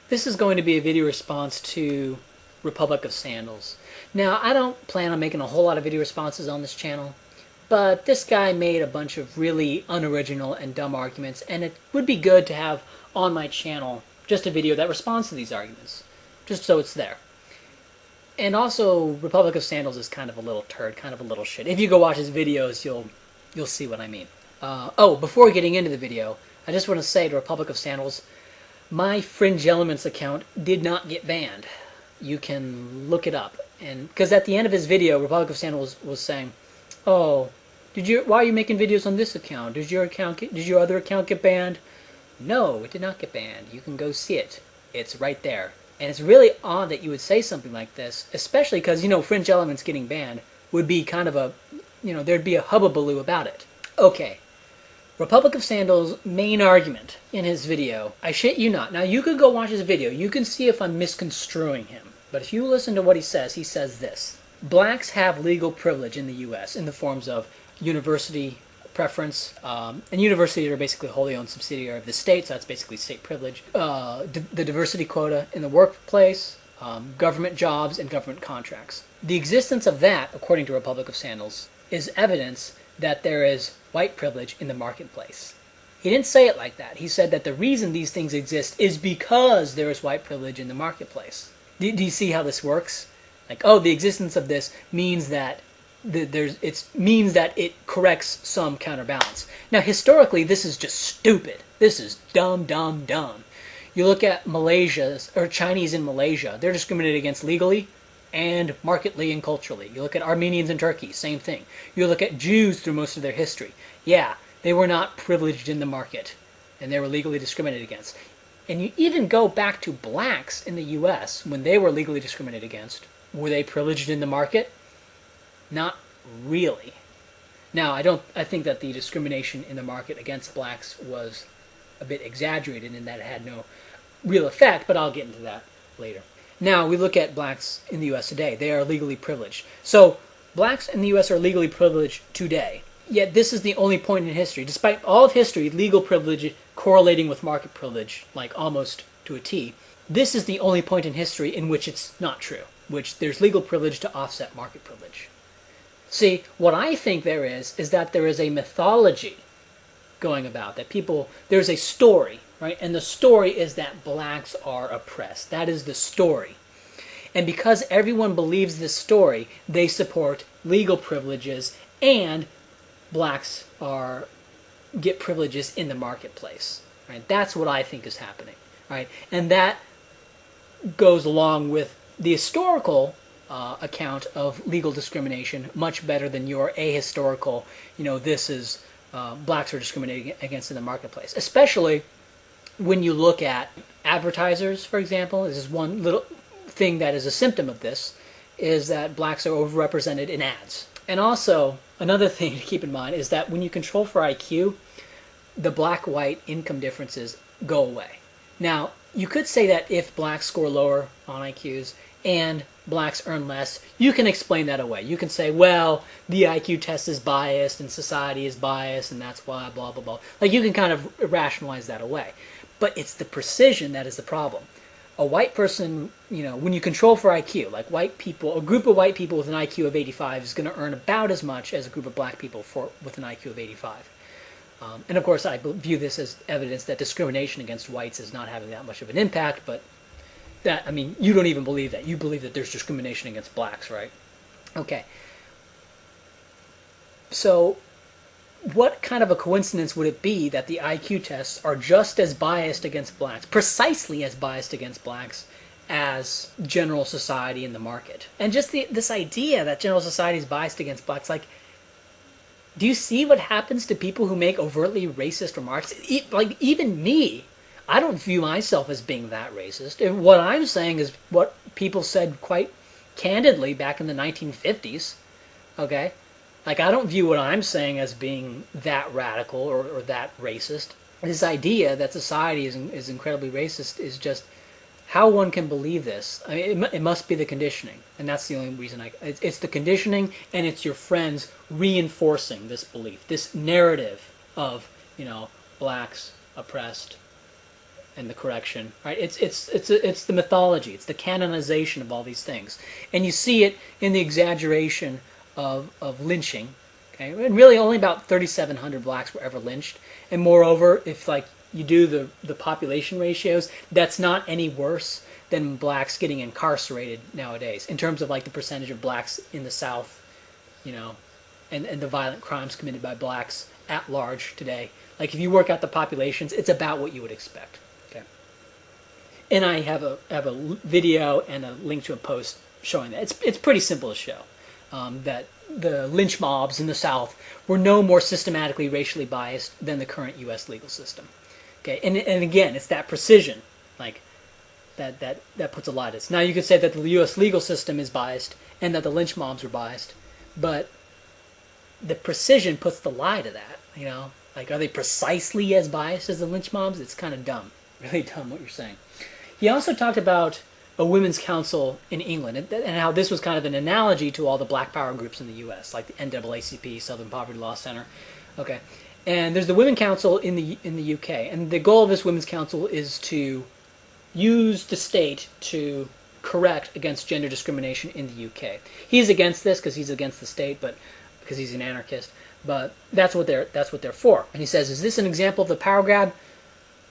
This is going to be a video response to Republic of Sandals. Now, I don't plan on making a whole lot of video responses on this channel, but this guy made a bunch of really unoriginal and dumb arguments, and it would be good to have on my channel just a video that responds to these arguments, just so it's there. And also, Republic of Sandals is kind of a little turd, kind of a little shit. If you go watch his videos, you'll see what I mean. Before getting into the video, I just want to say to Republic of Sandals, my Fringe Elements account did not get banned. You can look it up, and because at the end of his video, Republic of Sandals was saying, "Oh, why are you making videos on this account? Did your other account get banned?" No, it did not get banned. You can go see it. It's right there. And it's really odd that you would say something like this, especially because, Fringe Elements getting banned would be kind of a, there'd be a hubbubaloo about it. Okay. Republic of Sandals' main argument in his video, I shit you not. Now, you could go watch his video. You can see if I'm misconstruing him. But if you listen to what he says this. Blacks have legal privilege in the U.S. in the forms of university preference, and universities are basically wholly owned subsidiary of the state, so that's basically state privilege. The diversity quota in the workplace, government jobs, and government contracts. The existence of that, according to Republic of Sandals, is evidence that there is white privilege in the marketplace. He didn't say it like that. He said that the reason these things exist is because there is white privilege in the marketplace. Do you see how this works? Like, oh, the existence of this means that it corrects some counterbalance. Now, historically, this is just stupid. This is dumb, dumb, dumb. You look at Malaysia's or Chinese in Malaysia; they're discriminated against legally and marketly and culturally. You look at Armenians in Turkey, same thing. You look at Jews through most of their history. Yeah, they were not privileged in the market, and they were legally discriminated against. And you even go back to blacks in the U.S. when they were legally discriminated against. Were they privileged in the market? Not really. Now, I think that the discrimination in the market against blacks was a bit exaggerated in that it had no real effect, but I'll get into that later. Now, we look at blacks in the U.S. today. They are legally privileged. So, blacks in the U.S. are legally privileged today. Yet this is the only point in history. Despite all of history, legal privilege correlating with market privilege, like almost to a T, this is the only point in history in which it's not true, which there's legal privilege to offset market privilege. See, what I think there is that there is a mythology going about, that there's a story, right? And the story is that blacks are oppressed. That is the story. And because everyone believes this story, they support legal privileges and blacks get privileges in the marketplace, right? That's what I think is happening, right? And that goes along with the historical account of legal discrimination much better than your ahistorical, this is blacks are discriminated against in the marketplace. Especially when you look at advertisers, for example. This is one little thing that is a symptom of this, is that blacks are overrepresented in ads. And also, another thing to keep in mind is that when you control for IQ, the black-white income differences go away. Now, you could say that if blacks score lower on IQs and blacks earn less, you can explain that away. You can say, well, the IQ test is biased and society is biased and that's why blah, blah, blah. Like, you can kind of rationalize that away. But it's the precision that is the problem. A white person, when you control for IQ, like white people, a group of white people with an IQ of 85 is going to earn about as much as a group of black people with an IQ of 85. And of course, I view this as evidence that discrimination against whites is not having that much of an impact, but you don't even believe that. You believe that there's discrimination against blacks, right? Okay. So, what kind of a coincidence would it be that the IQ tests are just as biased against blacks, precisely as biased against blacks, as general society in the market? And just this idea that general society is biased against blacks, like, do you see what happens to people who make overtly racist remarks? Like, even me, I don't view myself as being that racist. And what I'm saying is what people said quite candidly back in the 1950s, okay? Like, I don't view what I'm saying as being that radical or that racist. This idea that society is incredibly racist is just how one can believe this. I mean, it must be the conditioning, and that's the only reason it's the conditioning, and it's your friends reinforcing this belief, this narrative of, blacks oppressed, and the correction, right? It's the mythology, it's the canonization of all these things, and you see it in the exaggeration of lynching. Okay, and really only about 3,700 blacks were ever lynched, and moreover, if like you do the population ratios, that's not any worse than blacks getting incarcerated nowadays in terms of like the percentage of blacks in the South, you know, and the violent crimes committed by blacks at large today. Like if you work out the populations, it's about what you would expect. Okay, and I have a video and a link to a post showing that. It's pretty simple to show that the lynch mobs in the South were no more systematically racially biased than the current U.S. legal system. Okay, and again, it's that precision, like that puts a lie to this. Now you could say that the U.S. legal system is biased and that the lynch mobs are biased, but the precision puts the lie to that. You know, like are they precisely as biased as the lynch mobs? It's kind of dumb, really dumb what you're saying. He also talked about a women's council in England, and how this was kind of an analogy to all the black power groups in the U.S., like the NAACP, Southern Poverty Law Center. Okay, and there's the Women's Council in the U.K., and the goal of this Women's Council is to use the state to correct against gender discrimination in the U.K. He's against this because he's against the state, but because he's an anarchist. But that's what they're for. And he says, is this an example of the power grab?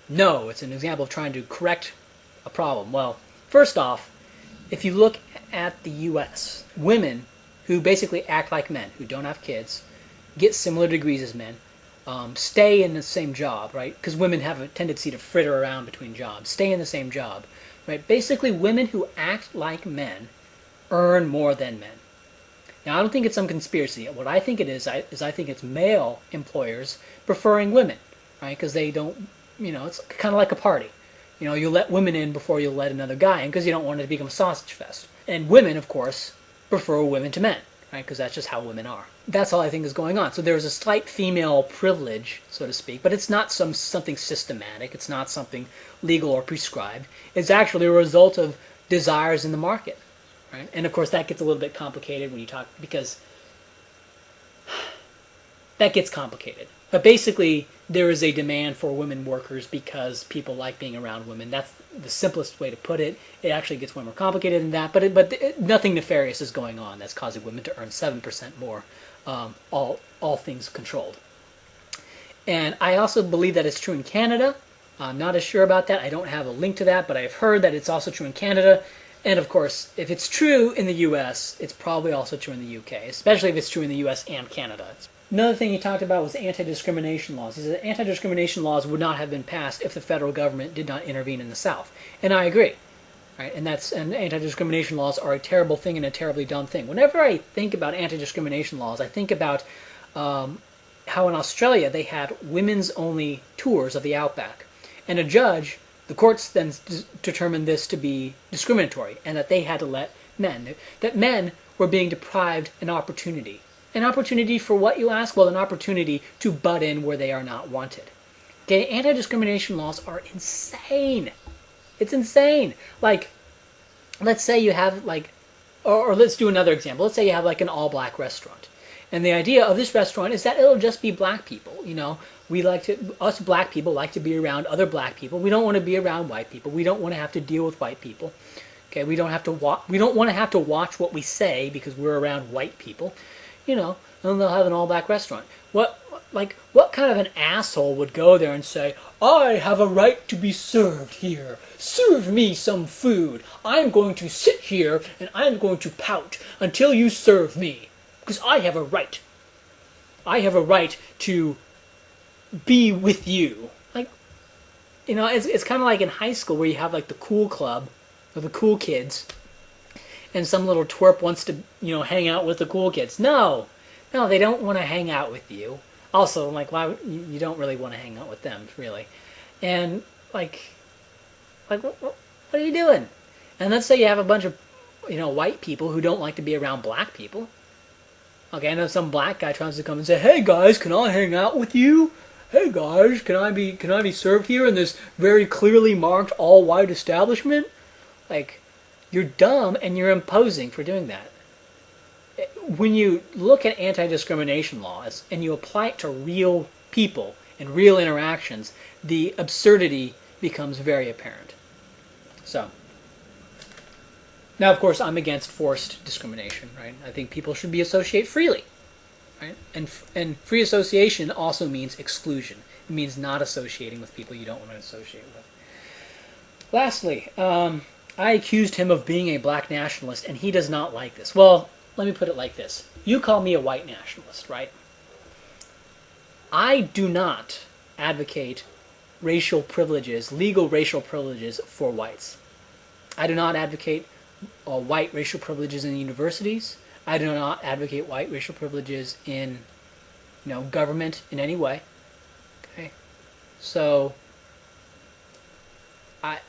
No, it's an example of trying to correct a problem. Well, first off, if you look at the U.S., women who basically act like men, who don't have kids, get similar degrees as men, stay in the same job, right? Because women have a tendency to fritter around between jobs. Stay in the same job, right? Basically, women who act like men earn more than men. Now, I don't think it's some conspiracy. What I think it is I think it's male employers preferring women, right? Because they don't, you know, it's kind of like a party. You know, you let women in before you let another guy in because you don't want it to become a sausage fest. And women, of course, prefer women to men, right? Because that's just how women are. That's all I think is going on. So there's a slight female privilege, so to speak, but it's not something systematic. It's not something legal or prescribed. It's actually a result of desires in the market, right? And of course, that gets a little bit complicated when you talk, because that gets complicated. But basically, there is a demand for women workers because people like being around women. That's the simplest way to put it. It actually gets way more complicated than that, but nothing nefarious is going on that's causing women to earn 7% more, all things controlled. And I also believe that it's true in Canada. I'm not as sure about that. I don't have a link to that, but I've heard that it's also true in Canada. And of course, if it's true in the U.S., it's probably also true in the U.K., especially if it's true in the U.S. and Canada. Another thing he talked about was anti-discrimination laws. He said anti-discrimination laws would not have been passed if the federal government did not intervene in the South. And I agree. Right? And anti-discrimination laws are a terrible thing and a terribly dumb thing. Whenever I think about anti-discrimination laws, I think about how in Australia they had women's-only tours of the outback. And a judge, the courts then determined this to be discriminatory and that they had to let that men were being deprived an opportunity. An opportunity for what, you ask? Well, an opportunity to butt in where they are not wanted. Okay, anti-discrimination laws are insane. It's insane. Like, let's say you have like, or let's do another example. Let's say you have like an all-black restaurant. And the idea of this restaurant is that it'll just be black people. You know, us black people like to be around other black people. We don't want to be around white people. We don't want to have to deal with white people. Okay, we don't want to have to watch what we say because we're around white people. You know, and they'll have an all-black restaurant. What kind of an asshole would go there and say, I have a right to be served here. Serve me some food. I'm going to sit here and I'm going to pout until you serve me. Because I have a right. I have a right to be with you. Like, you know, it's kind of like in high school where you have like the cool club or the cool kids. And some little twerp wants to, you know, hang out with the cool kids. No, they don't want to hang out with you. Also, like, why you don't really want to hang out with them, really. And like, what are you doing? And let's say you have a bunch of, you know, white people who don't like to be around black people. Okay, and then some black guy tries to come and say, hey guys, can I hang out with you? Hey guys, can I be served here in this very clearly marked all-white establishment? Like, you're dumb and you're imposing for doing that. When you look at anti-discrimination laws and you apply it to real people and real interactions, the absurdity becomes very apparent. So, now of course I'm against forced discrimination, right? I think people should be associated freely, right? And free association also means exclusion. It means not associating with people you don't want to associate with. Lastly, I accused him of being a black nationalist, and he does not like this. Well, let me put it like this. You call me a white nationalist, right? I do not advocate racial privileges, legal racial privileges for whites. I do not advocate white racial privileges in universities. I do not advocate white racial privileges in, government in any way. Okay, so what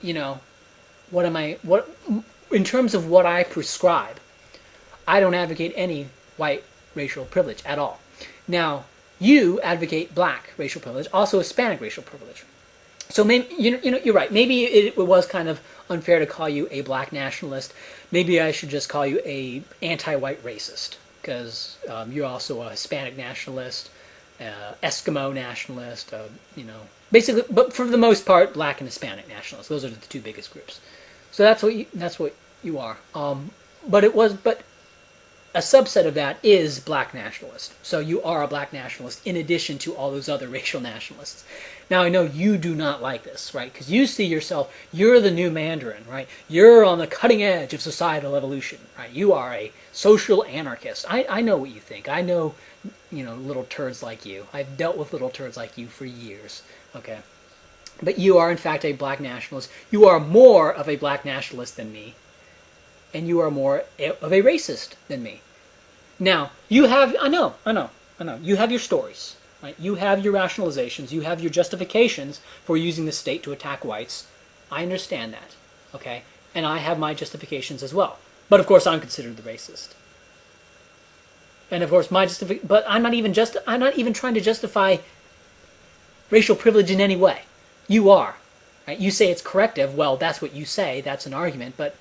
in terms of what I prescribe, I don't advocate any white racial privilege at all. Now, you advocate black racial privilege, also Hispanic racial privilege. So maybe you're right. Maybe it was kind of unfair to call you a black nationalist. Maybe I should just call you a anti-white racist, because you're also a Hispanic nationalist, Eskimo nationalist. Basically, but for the most part, black and Hispanic nationalists. Those are the two biggest groups. So that's what you are. But a subset of that is black nationalist. So you are a black nationalist in addition to all those other racial nationalists. Now, I know you do not like this, right? Because you see yourself, you're the new Mandarin, right? You're on the cutting edge of societal evolution, right? You are a social anarchist. I know what you think. I know, little turds like you. I've dealt with little turds like you for years, okay? But you are, in fact, a black nationalist. You are more of a black nationalist than me. And you are more of a racist than me. Now, you have, I know, you have your stories, right? You have your rationalizations, you have your justifications for using the state to attack whites. I understand that, okay? And I have my justifications as well. But of course, I'm considered the racist. And of course, but I'm not even trying to justify racial privilege in any way. You are, right? You say it's corrective. Well, that's what you say. That's an argument. But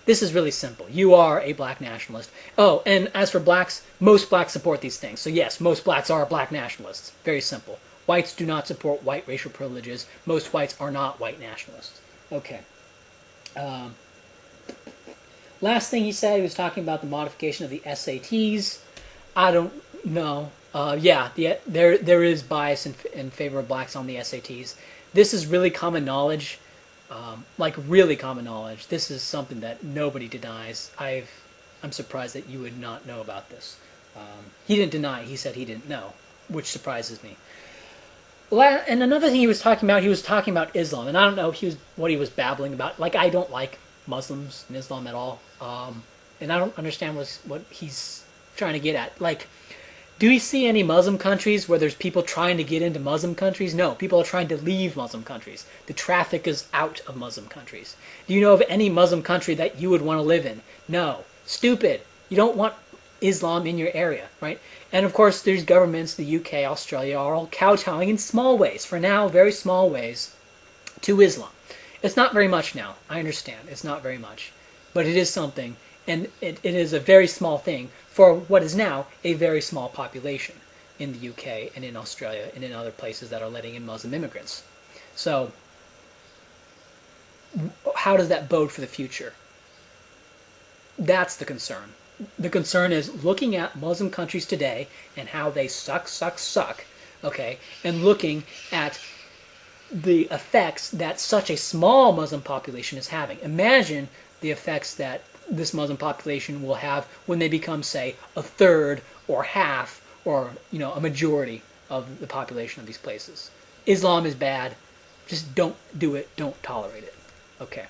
this is really simple. You are a black nationalist. Oh, and as for blacks, most blacks support these things. So yes, most blacks are black nationalists. Very simple. Whites do not support white racial privileges. Most whites are not white nationalists. Okay. Last thing he said, he was talking about the modification of the SATs. I don't know. There is bias in favor of blacks on the SATs. This is really common knowledge. Really common knowledge. This is something that nobody denies. I'm surprised that you would not know about this. He didn't deny. He said he didn't know, which surprises me. And another thing he was talking about Islam, and I don't know what he was babbling about. I don't like Muslims and Islam at all, and I don't understand what he's trying to get at. Do we see any Muslim countries where there's people trying to get into Muslim countries? No, people are trying to leave Muslim countries. The traffic is out of Muslim countries. Do you know of any Muslim country that you would want to live in? No. Stupid. You don't want Islam in your area, right? And of course, there's governments, the UK, Australia, are all kowtowing in small ways, for now, very small ways, to Islam. It's not very much now. I understand. It's not very much. But it is something, and it is a very small thing for what is now a very small population in the UK and in Australia and in other places that are letting in Muslim immigrants. So, how does that bode for the future? That's the concern. The concern is looking at Muslim countries today and how they suck, okay, and looking at the effects that such a small Muslim population is having. Imagine the effects that this Muslim population will have when they become, say, a third or half or, a majority of the population of these places. Islam is bad. Just don't do it. Don't tolerate it. Okay.